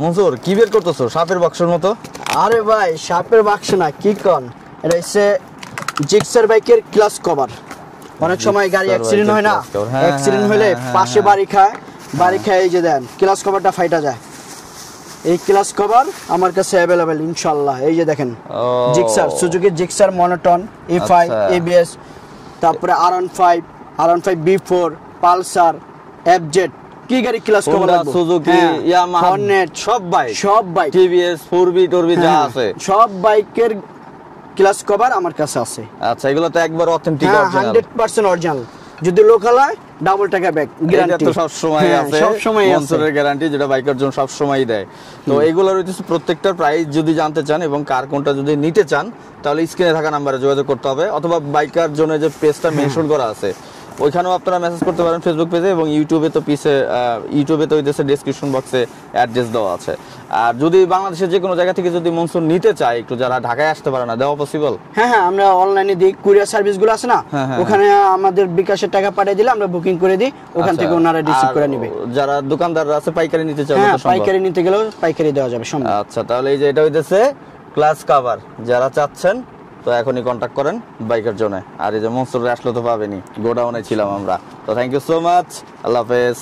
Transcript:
মনসুর কি বের করতেছো সাপের বাক্সের মতো? আরে ভাই সাপের বাক্স না, কি কন, এটা হচ্ছে জিক্সার বাইকের ক্লাস কভার। অনেক সময় গাড়ি অ্যাক্সিডেন্ট হয় না, অ্যাক্সিডেন্ট হলে পাশে বাড়ি খায়, এই যে দেন ক্লাস কভারটা ফাইটা যায়। এই ক্লাস কভার আমার কাছে অ্যাভেলেবেল ইনশাআল্লাহ। এই যে দেখেন Gixxer, Suzuki Gixxer monotone E5 ABS, তারপরে R15 B4, পালসার, FZ, কি গাড়ি ক্লাস কভার লাগবে, সুজুকি, ইয়ামাহা, হর্নেট, সব বাইক টিভিএস 4B টরবি যা আছে সব বাইকের ক্লাস কভার আমার কাছে আছে। আচ্ছা, এগুলো তো একবার অথেন্টিক অরিজিনাল, 100% অরিজিনাল। যদি লোকাল হয় ডাবল টাকা ব্যাক গ্যারান্টি, এটা তো সব সময় আছে, সব সময় আছে মনসুরের গ্যারান্টি, যেটা বাইকার জন্য সব সময় দেয়। তো এগুলোর হচ্ছে প্রত্যেকটার প্রাইস যদি জানতে চান এবং কার কোনটা যদি নিতে চান, তাহলে স্ক্রিনে থাকা নম্বরে যোগাযোগ করতে হবে, অথবা বাইকার জন্য যে পেজটা মেনশন করা আছে ওইখানেও আপনারা মেসেজ করতে পারেন ফেসবুক পেজে, এবং ইউটিউবে তো হইতেছে ডেসক্রিপশন বক্সে অ্যাড্রেস দেওয়া আছে। আর যদি বাংলাদেশের যে কোনো জায়গা থেকে যদি মনসুর নিতে চায়, একটু যারা ঢাকায় আসতে পারে না, দেওয়া পসিবল? হ্যাঁ, আমরা অনলাইনে দিই, কুরিয়ার সার্ভিসগুলো আছে না, ওখানে আমাদের বিকাশের টাকা পাঠিয়ে দিলে আমরা বুকিং করে দিই, ওখান থেকে ওনারা রিসিভ করে নেবে। যারা দোকানদাররা আছে পাইকারি নিতে চায়, পাইকারি নিতে গেলেও পাইকারি দেওয়া যাবে সম্ভব। আচ্ছা, তাহলে এই যে এটা হইতেছে ক্লাস কভার, যারা চাচ্ছেন তো এখনই কন্ট্যাক্ট করেন বাইকের জন্য। আর এই যে মনসুর আসলে তো পাবেনি, গোডাউনে ছিলাম আমরা। তো থ্যাংক ইউ সো মাচ, আল্লাহ হাফেজ।